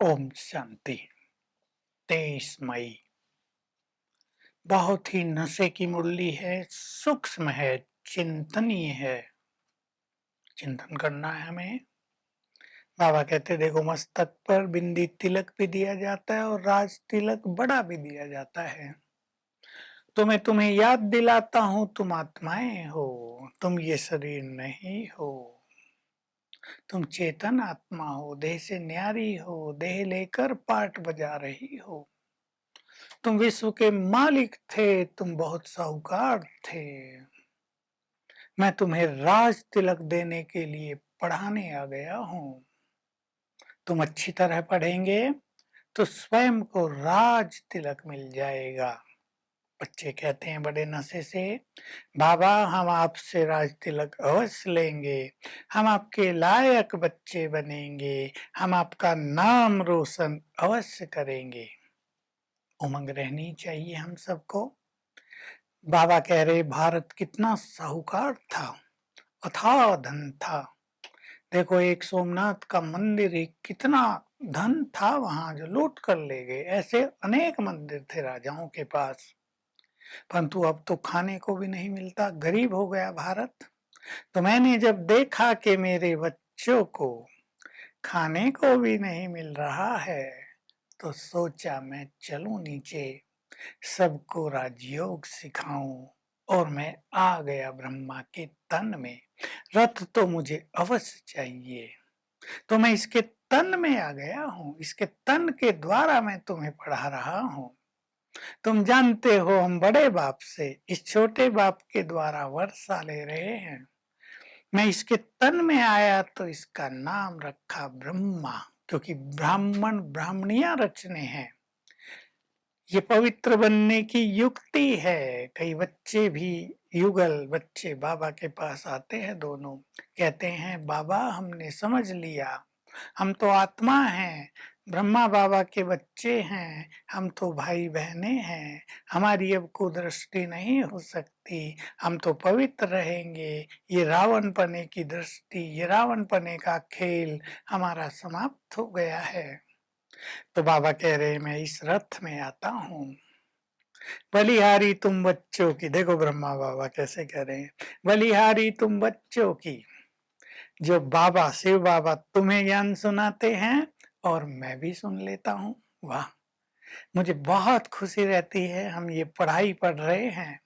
ओम शांति। 23 मई बहुत ही नशे की मुरली है, सूक्ष्म है, चिंतनीय है। चिंतन करना है हमें। बाबा कहते देखो, मस्तक पर बिंदी तिलक भी दिया जाता है और राज तिलक बड़ा भी दिया जाता है। तो मैं तुम्हें याद दिलाता हूं, तुम आत्माएं हो, तुम ये शरीर नहीं हो। तुम चेतन आत्मा हो, देह से न्यारी हो, देह लेकर पाठ बजा रही हो। तुम विश्व के मालिक थे, तुम बहुत साहूकार थे। मैं तुम्हें राज तिलक देने के लिए पढ़ाने आ गया हूं। तुम अच्छी तरह पढ़ेंगे तो स्वयं को राज तिलक मिल जाएगा। बच्चे कहते हैं बड़े नशे से, बाबा हम आपसे राज तिलक अवश्य लेंगे, हम आपके लायक बच्चे बनेंगे, हम आपका नाम रोशन अवश्य करेंगे। उमंग रहनी चाहिए हम सबको। बाबा कह रहे भारत कितना साहूकार था, अथाह धन था। देखो एक सोमनाथ का मंदिर ही कितना धन था वहां, जो लूट कर ले गए। ऐसे अनेक मंदिर थे राजाओं के पास, परंतु अब तो खाने को भी नहीं मिलता, गरीब हो गया भारत। तो मैंने जब देखा कि मेरे बच्चों को खाने को भी नहीं मिल रहा है, तो सोचा मैं चलूं नीचे, सबको राजयोग सिखाऊं। और मैं आ गया ब्रह्मा के तन में। रथ तो मुझे अवश्य चाहिए, तो मैं इसके तन में आ गया हूं, इसके तन के द्वारा मैं तुम्हें पढ़ा रहा हूं। तुम जानते हो हम बड़े बाप से इस छोटे बाप के द्वारा वर्षा ले रहे हैं। मैं इसके तन में आया तो इसका नाम रखा ब्रह्मा, क्योंकि ब्राह्मण ब्राह्मणियां रचने हैं। ये पवित्र बनने की युक्ति है। कई बच्चे भी, युगल बच्चे बाबा के पास आते हैं, दोनों कहते हैं बाबा हमने समझ लिया, हम तो आत्मा हैं, ब्रह्मा बाबा के बच्चे हैं, हम तो भाई बहने हैं, हमारी अब कुदृष्टि नहीं हो सकती, हम तो पवित्र रहेंगे। ये रावण पने की दृष्टि, ये रावण पने का खेल हमारा समाप्त हो गया है। तो बाबा कह रहे मैं इस रथ में आता हूं। बलिहारी तुम बच्चों की, देखो ब्रह्मा बाबा कैसे कह रहे हैं, बलिहारी तुम बच्चों की। जो बाबा शिव बाबा तुम्हें ज्ञान सुनाते हैं और मैं भी सुन लेता हूँ। वाह, मुझे बहुत खुशी रहती है। हम ये पढ़ाई पढ़ रहे हैं,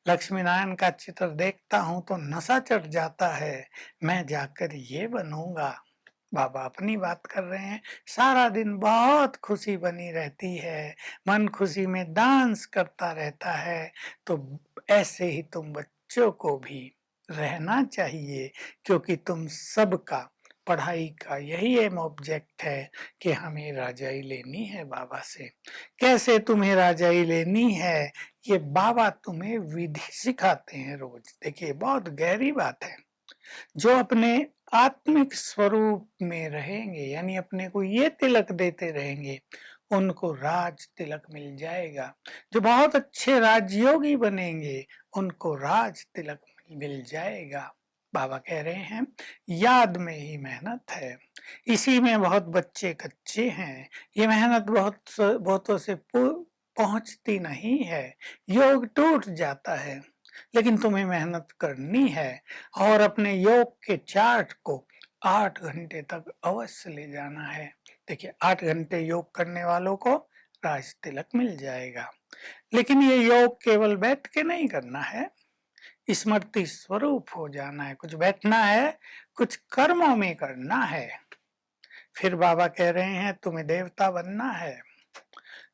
लक्ष्मी नारायण का चित्र देखता हूँ तो नशा चढ़ जाता है, मैं जाकर ये बनूंगा। बाबा अपनी बात कर रहे हैं। सारा दिन बहुत खुशी बनी रहती है, मन खुशी में डांस करता रहता है। तो ऐसे ही तुम बच्चों को भी रहना चाहिए, क्योंकि तुम सबका पढ़ाई का यही एम ऑब्जेक्ट है कि हमें राजाई लेनी है बाबा से। कैसे तुम्हें राजाई लेनी है, ये बाबा तुम्हें विधि सिखाते हैं रोज। देखिए बहुत गहरी बात है। जो अपने आत्मिक स्वरूप में रहेंगे, यानी अपने को ये तिलक देते रहेंगे, उनको राज तिलक मिल जाएगा। जो बहुत अच्छे राजयोगी बनेंगे, उनको राज तिलक मिल जाएगा। बाबा कह रहे हैं याद में ही मेहनत है, इसी में बहुत बच्चे कच्चे हैं। ये मेहनत बहुतों से पहुंचती नहीं है, योग टूट जाता है। लेकिन तुम्हें मेहनत करनी है और अपने योग के चार्ट को 8 घंटे तक अवश्य ले जाना है। देखिए 8 घंटे योग करने वालों को राज तिलक मिल जाएगा। लेकिन ये योग केवल बैठ के नहीं करना है, स्मृति स्वरूप हो जाना है। कुछ बैठना है, कुछ कर्मों में करना है। फिर बाबा कह रहे हैं तुम्हें देवता बनना है,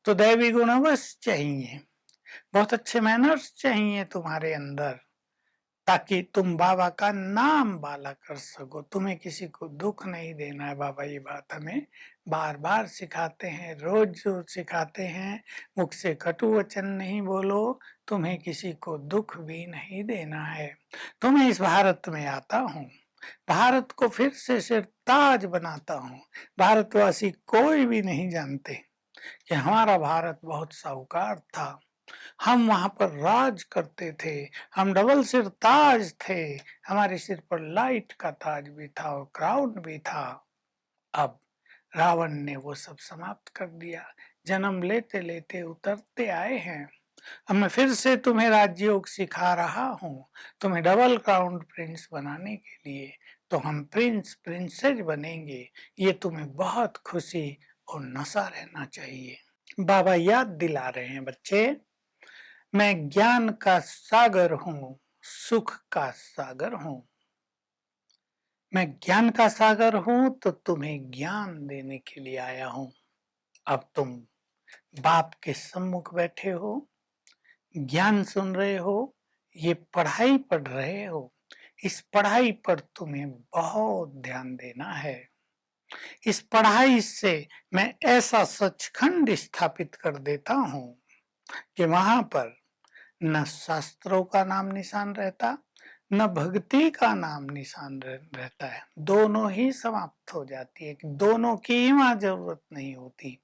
तो दैवी गुण अवश्य चाहिए, बहुत अच्छे मैनर्स चाहिए तुम्हारे अंदर, ताकि तुम बाबा का नाम बाला कर सको। तुम्हें किसी को दुख नहीं देना है। बाबा ये बात हमें बार बार सिखाते हैं, रोज रोज सिखाते हैं। मुख से कटु वचन नहीं बोलो, तुम्हें किसी को दुख भी नहीं देना है। तो मैं इस भारत में आता हूँ, भारत को फिर से सिर ताज बनाता हूँ। भारतवासी कोई भी नहीं जानते कि हमारा भारत बहुत साहूकार था, हम वहां पर राज करते थे, हम डबल सिर ताज थे, हमारे सिर पर लाइट का ताज भी था और क्राउन भी था। अब रावण ने वो सब समाप्त कर दिया। जन्म लेते लेते उतरते आए हैं। अब मैं फिर से तुम्हें राजयोग सिखा रहा हूँ, तुम्हें डबल क्राउन प्रिंस बनाने के लिए। तो हम प्रिंस प्रिंसेस बनेंगे, ये तुम्हें बहुत खुशी और नशा रहना चाहिए। बाबा याद दिला रहे हैं, बच्चे मैं ज्ञान का सागर हूँ, सुख का सागर हूँ। मैं ज्ञान का सागर हूँ तो तुम्हें ज्ञान देने के लिए आया हूँ। अब तुम बाप के सम्मुख बैठे हो, ज्ञान सुन रहे हो, ये पढ़ाई पढ़ रहे हो। इस पढ़ाई पर तुम्हें बहुत ध्यान देना है। इस पढ़ाई से मैं ऐसा सचखंड स्थापित कर देता हूँ कि वहां पर न शास्त्रों का नाम निशान रहता, न भक्ति का नाम निशान रहता है। दोनों ही समाप्त हो जाती है कि दोनों की ही वहां जरूरत नहीं होती।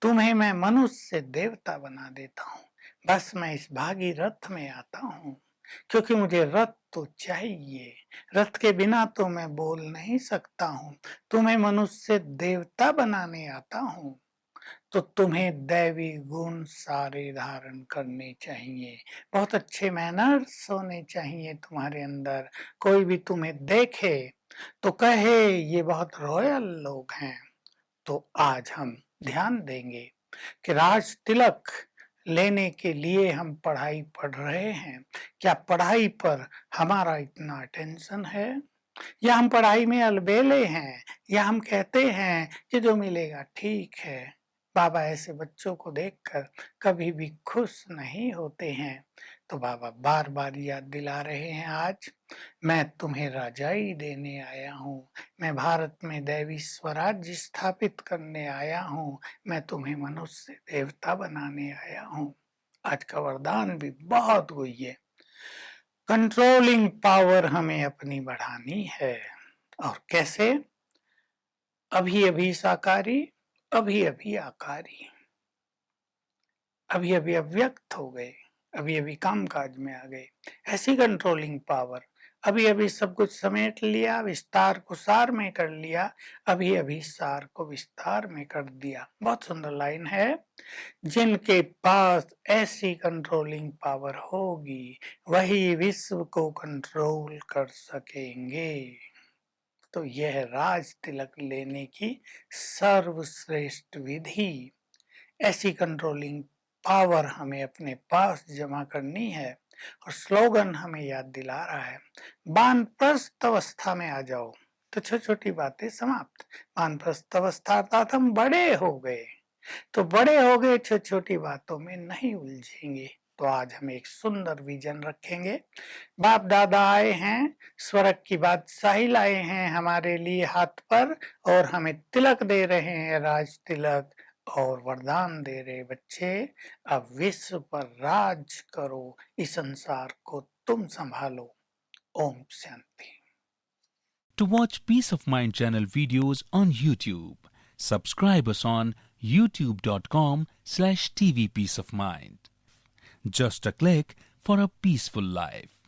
तुम्हें मैं मनुष्य से देवता बना देता हूँ। बस मैं इस भागी रथ में आता हूँ, क्योंकि मुझे रथ तो चाहिए। रथ के बिना तो मैं बोल नहीं सकता हूँ। तुम्हें मनुष्य से देवता बनाने आता हूँ, तो तुम्हें दैवी गुण सारे धारण करने चाहिए। बहुत अच्छे मैनर्स होने चाहिए तुम्हारे अंदर। कोई भी तुम्हें देखे तो कहे ये बहुत रॉयल लोग हैं। तो आज हम ध्यान देंगे कि राज तिलक लेने के लिए हम पढ़ाई पढ़ रहे हैं। क्या पढ़ाई पर हमारा इतना अटेंशन है, या हम पढ़ाई में अलबेले हैं, या हम कहते हैं कि जो मिलेगा ठीक है। बाबा ऐसे बच्चों को देखकर कभी भी खुश नहीं होते हैं। तो बाबा बार बार याद दिला रहे हैं, आज मैं तुम्हें राजाई देने आया हूँ, मैं भारत में दैवी स्वराज्य स्थापित करने आया हूँ, मैं तुम्हें मनुष्य से देवता बनाने आया हूँ। आज का वरदान भी बहुत हुई है। कंट्रोलिंग पावर हमें अपनी बढ़ानी है। और कैसे? अभी अभी साकारी, अभी अभी आकारी, अभी अभी अव्यक्त हो गए, अभी अभी काम काज में आ गए। ऐसी कंट्रोलिंग पावर, अभी अभी सब कुछ समेट लिया, विस्तार को सार में कर लिया, अभी अभी सार को विस्तार में कर दिया। बहुत सुंदर लाइन है। जिनके पास ऐसी कंट्रोलिंग पावर होगी वही विश्व को कंट्रोल कर सकेंगे। तो यह राज तिलक लेने की सर्वश्रेष्ठ विधि। ऐसी कंट्रोलिंग पावर हमें अपने पास जमा करनी है। और स्लोगन हमें याद दिला रहा है, वानप्रस्थ अवस्था में आ जाओ तो छोटी छोटी बातें समाप्त। वानप्रस्थ अवस्था अर्थात हम बड़े हो गए, तो बड़े हो गए, छोटी छोटी बातों में नहीं उलझेंगे। तो आज हम एक सुंदर विजन रखेंगे। बाप दादा आए हैं, स्वर्ग की बादशाही लाए हैं हमारे लिए हाथ पर, और हमें तिलक दे रहे हैं, राज तिलक, और वरदान दे रहे, बच्चे अब विश्व पर राज करो, इस संसार को तुम संभालो। Om Shanti. To watch Peace of Mind channel videos on YouTube, subscribe us on youtube.com/tvpeaceofmind. Just a click for a peaceful life.